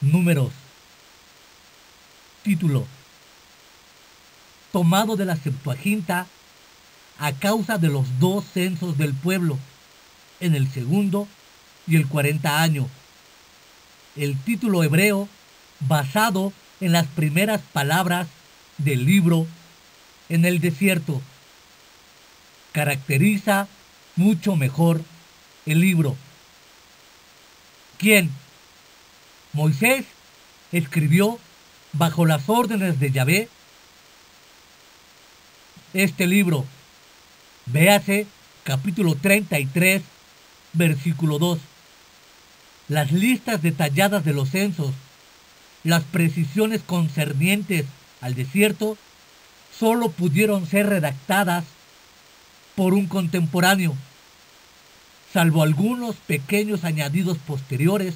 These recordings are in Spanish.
Números. Título. Tomado de la Septuaginta a causa de los dos censos del pueblo, en el segundo y el 40 año. El título hebreo basado en las primeras palabras del libro en el desierto. Caracteriza mucho mejor el libro. ¿Quién? Moisés escribió bajo las órdenes de Yahvé este libro. Véase capítulo 33, versículo 2. Las listas detalladas de los censos, las precisiones concernientes al desierto, solo pudieron ser redactadas por un contemporáneo, salvo algunos pequeños añadidos posteriores,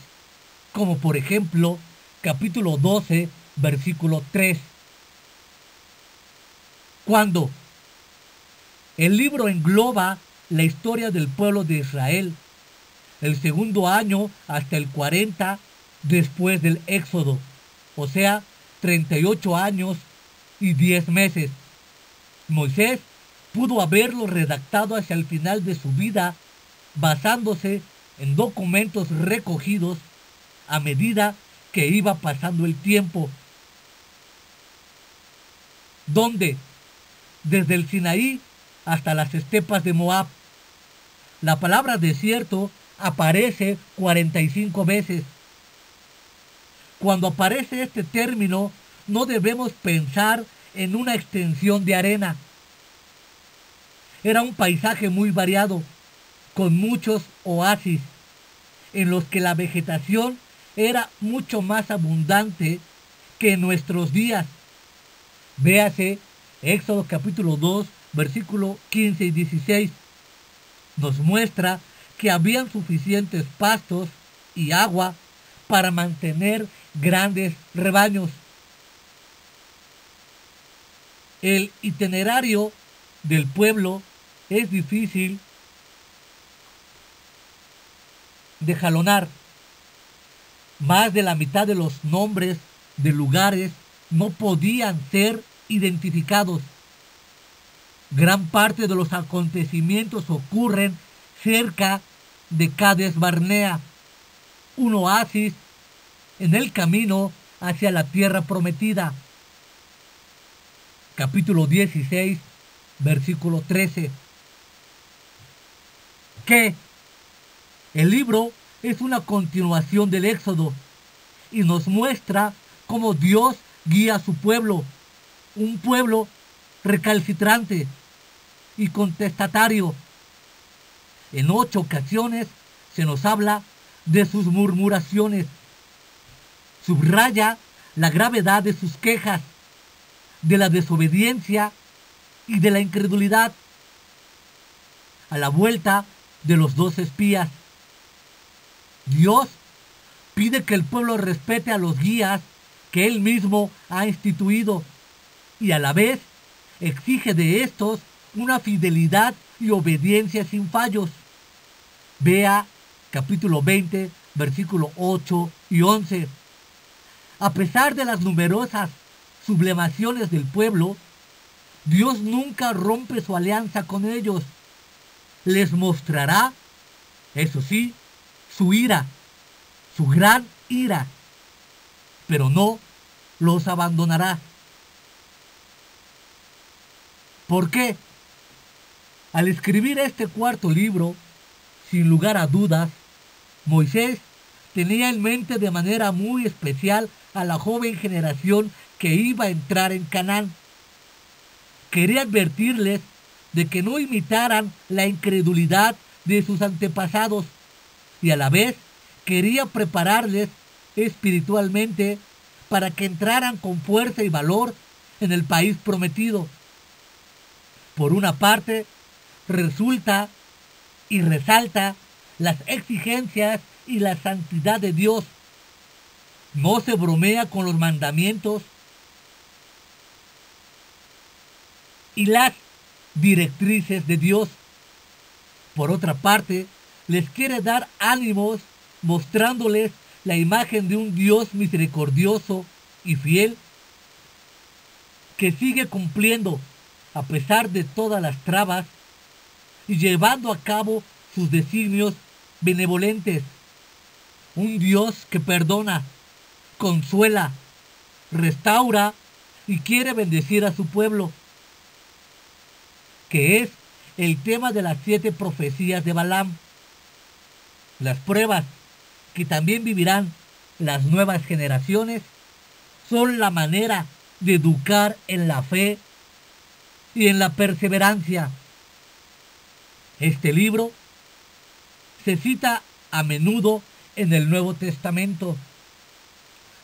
como por ejemplo capítulo 12, versículo 3. Cuando el libro engloba la historia del pueblo de Israel, el segundo año hasta el 40 después del Éxodo, o sea, 38 años y 10 meses. Moisés pudo haberlo redactado hacia el final de su vida, basándose en documentos recogidos a medida que iba pasando el tiempo, donde desde el Sinaí hasta las estepas de Moab, la palabra desierto aparece 45 veces. Cuando aparece este término, no debemos pensar en una extensión de arena. Era un paisaje muy variado, con muchos oasis, en los que la vegetación era mucho más abundante que en nuestros días. Véase Éxodo capítulo 2, versículo 15 y 16. Nos muestra que habían suficientes pastos y agua para mantener grandes rebaños. El itinerario del pueblo es difícil de jalonar. Más de la mitad de los nombres de lugares no podían ser identificados. Gran parte de los acontecimientos ocurren cerca de Cades Barnea, un oasis en el camino hacia la tierra prometida. Capítulo 16, versículo 13. Que el libro es una continuación del Éxodo y nos muestra cómo Dios guía a su pueblo, un pueblo recalcitrante y contestatario. En 8 ocasiones se nos habla de sus murmuraciones. Subraya la gravedad de sus quejas, de la desobediencia y de la incredulidad. A la vuelta de los 2 espías, Dios pide que el pueblo respete a los guías que él mismo ha instituido y a la vez exige de estos una fidelidad y obediencia sin fallos. Vea capítulo 20, versículo 8 y 11. A pesar de las numerosas sublevaciones del pueblo, Dios nunca rompe su alianza con ellos. Les mostrará, eso sí, su ira, su gran ira, pero no los abandonará. ¿Por qué? Al escribir este cuarto libro, sin lugar a dudas, Moisés tenía en mente de manera muy especial a la joven generación que iba a entrar en Canaán. Quería advertirles de que no imitaran la incredulidad de sus antepasados y a la vez quería prepararles espiritualmente para que entraran con fuerza y valor en el país prometido. Por una parte, resulta y resalta las exigencias y la santidad de Dios. No se bromea con los mandamientos y las directrices de Dios. Por otra parte, les quiere dar ánimos mostrándoles la imagen de un Dios misericordioso y fiel que sigue cumpliendo a pesar de todas las trabas y llevando a cabo sus designios benevolentes. Un Dios que perdona, consuela, restaura y quiere bendecir a su pueblo, que es el tema de las 7 profecías de Balaam. Las pruebas que también vivirán las nuevas generaciones son la manera de educar en la fe y en la perseverancia. Este libro se cita a menudo en el Nuevo Testamento.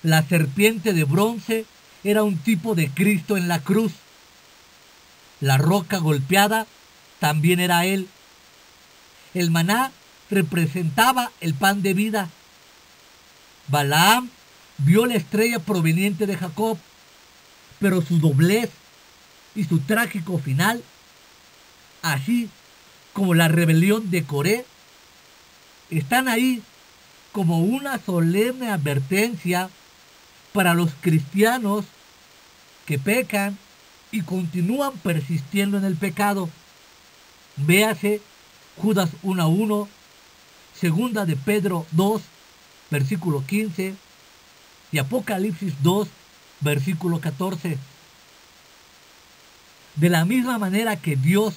La serpiente de bronce era un tipo de Cristo en la cruz. La roca golpeada también era Él. El maná representaba el pan de vida. Balaam vio la estrella proveniente de Jacob, pero su doblez y su trágico final, así como la rebelión de Coré, están ahí como una solemne advertencia para los cristianos que pecan y continúan persistiendo en el pecado. Véase Judas 1:1, segunda de Pedro 2, versículo 15 y Apocalipsis 2, versículo 14. De la misma manera que Dios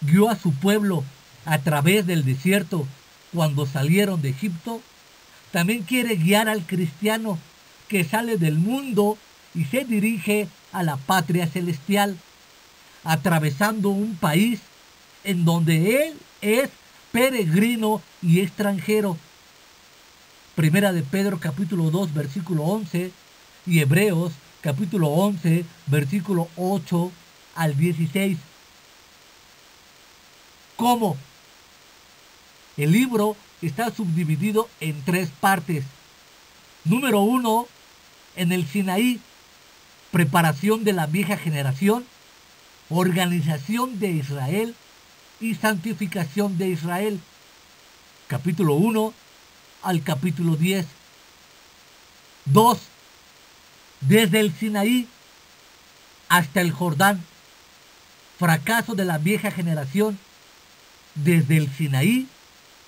guió a su pueblo a través del desierto cuando salieron de Egipto, también quiere guiar al cristiano que sale del mundo y se dirige a la patria celestial, atravesando un país en donde él es peregrino y extranjero. Primera de Pedro capítulo 2 versículo 11 y Hebreos capítulo 11 versículo 8 al 16. ¿Cómo? El libro está subdividido en 3 partes. Número 1, en el Sinaí, preparación de la vieja generación, organización de Israel y santificación de Israel. Capítulo 1 al capítulo 10. 2. Desde el Sinaí hasta el Jordán, fracaso de la vieja generación, desde el Sinaí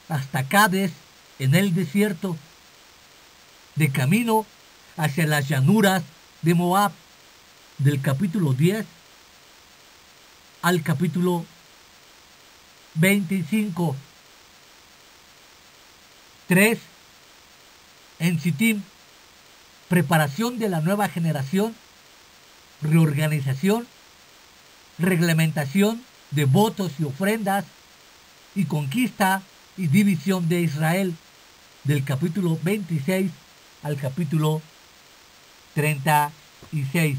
hasta Cades en el desierto, de camino hacia las llanuras de Moab, del capítulo 10 al capítulo 25. 3. En Sittim, preparación de la nueva generación, reorganización, reglamentación de votos y ofrendas y conquista y división de Israel, del capítulo 26 al capítulo 36.